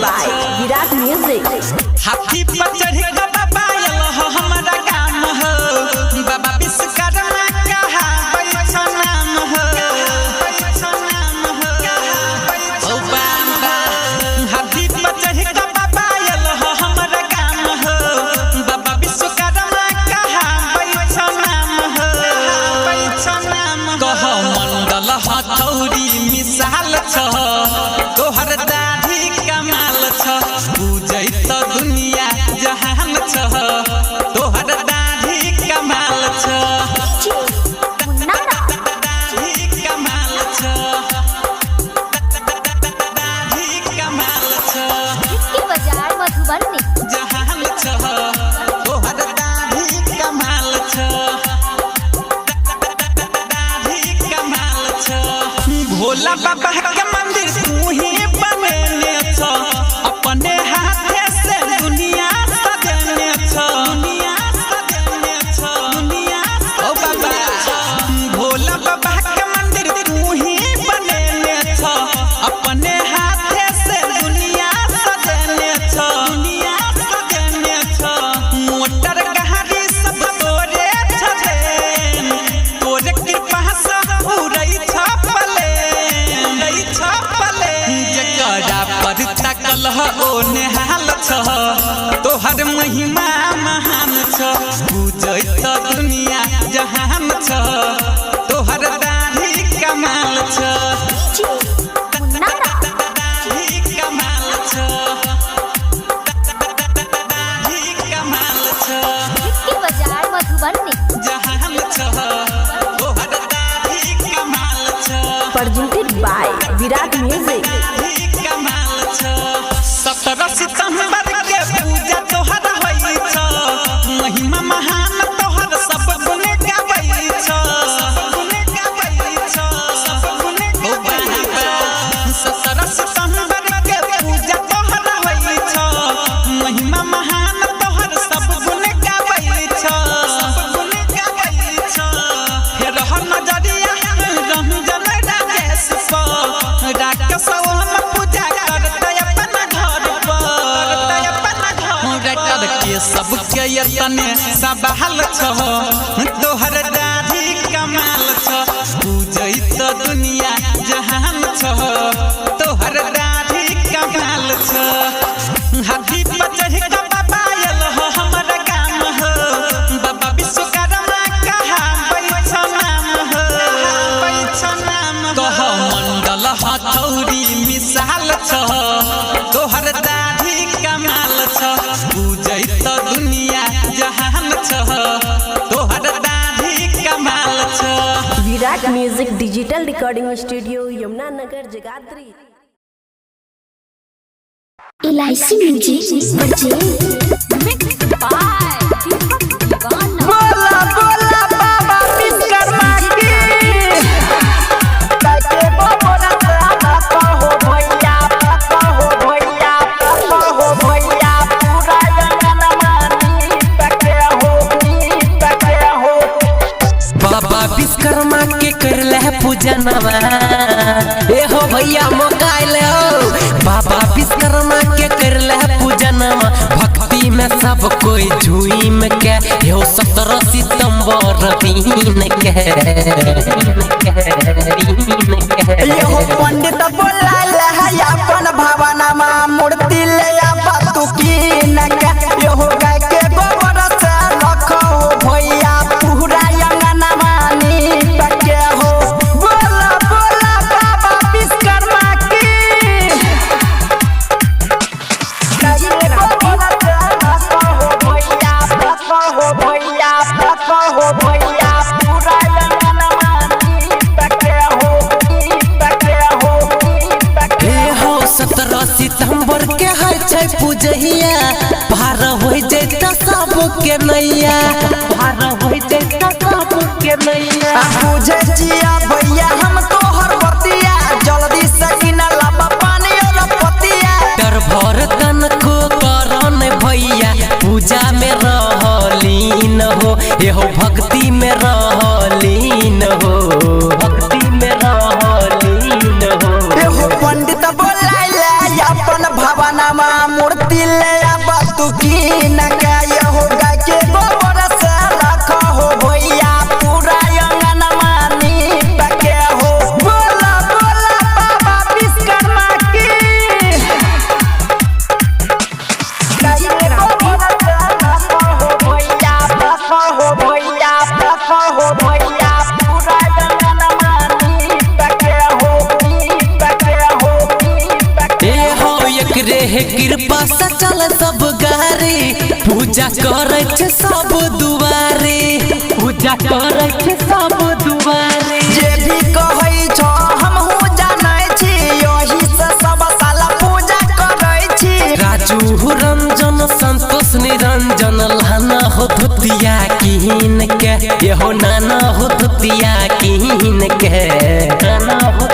by Virat Music। हाथी पर चढ़ के बाबा आयल हो हमारा गाम हो, बाबा विश्वकर्मा कहा पैसा नाम हो, ओ बाबा। हाथी पर चढ़ के बाबा आयल हो हमारा गाम हो, बाबा विश्वकर्मा कहा पैसा नाम हो। कह मंडल हथौड़ी मिसाल छ, तोहर दाढ़ी कमाल छ, पूजै त दुनिया जहान छ, तोहर दाढ़ी कमाल छ, दाढ़ी कमाल छ, दाढ़ी कमाल छ, इसके बाजार मधुबनी जहान छ, तोहर दाढ़ी कमाल छ, दाढ़ी कमाल छ। भोला बाबा के मंदिर तू ही बनेने छ, अपने हाथे से दुनिया सजने छ, दुनिया सजने छ, दुनिया ओ बाबा। भोला बाबा के मंदिर तू ही बनेने छ, अपने हाथे से दुनिया सजने छ, दुनिया सजने छ। मोटर गाड़ी सब तोरे छले, तोरे कृपा से उड़ै छ पले, उड़ै छ पले। जकरा पर तकल हो ओ नेहाल छ, तोहर महिमा महान छ, पूजै त दुनिया जहान छ, तोहर दाढ़ी कमाल छ, दाढ़ी कमाल छ, दाढ़ी कमाल छ, इसके बाजार मधुबनी जहान छ, तोहर दाढ़ी कमाल छ। Presented by Virat Music। 17 सितंबर के पूजा तोहर होई छ, महिमा महान तोहर सब गुण गाबै छ, सब गुण गाबै छ, सब गुण गाबै छ। 17 सितंबर के पूजा तोहर होई छ, महिमा महान तोहर सब गुण गाबै छ, सब गुण गाबै छ। फेर हर नजरिया रंजन राजेश पर, राकेश ओम पूजा करते अपन घर पर, राइटर के सबके यतने सवाल छ, तोहर दाढ़ी कमाल छ, पूजै त दुनिया जहान छ, तोहर दाढ़ी कमाल छ। हाथी पर चढ़ के बाबा आयल हो हमारा गाम हो, बाबा विश्वकर्मा कहा पैसा नाम हो, पैसा नाम। कह मंडल हथौड़ी मिसाल छ, तोहर दाढ़ी कमाल छ, पूजै त दुनिया जहान छ, तोहर दाढ़ी कमाल छ। Virat Music Digital Recording Studio, Yamunanagar, Jagadhri. इलायची म्यूजिक बजे बोला बोला बाबा विश्वकर्मा की ताके बोला कहो भैया कहो भैया कहो भैया पूरा जगन मानी तके हो बाबा विश्वकर्मा के करले पूजनवा, ए हो भैया मोकाइले हो। बाबा विश्वकर्मा के करले पूजनवा, भक्ति में सब कोई झूम के यो 17 सितंबर दिन के यो पंडित बोला ले अपन भवनमा मूर्ति ले आबा तू की नके यो गाय के गोबर से रखो भैया पूरा अंगना मानी तके हो। बोला बोला बाबा विश्वकर्मा की ताके बोला कहो भैया कहो भैया कहो भैया पूरा अंगना मानी तके हो, तके हो, तके हो। 17 सितंबर के है छै पूजहिया, पार हो जैत सब के नैया, पार हो जैत सब के नैया। बुझे जिया भैया हम तोहर बतिया, जल्दी से किना लाबा पानी और पतिया। डर भर तन को करन भैया, पूजा में रहलीन हो, एहो भक्ति में रहलीन हो, भक्ति में रहलीन हो। एहो पंडित बोला ले अपन भवनमा कृपा से चल सब गारी पूजा करे छे सब दुआरे पूजा करे छे सब दुआरे जे भी कहै छ हमहु जानै छी यही से सब साला पूजा करै छी राजू रंजन संतोष निरंजन लाना हो धुतिया कीन के ये हो नाना हो धुतिया कीन के नाना हो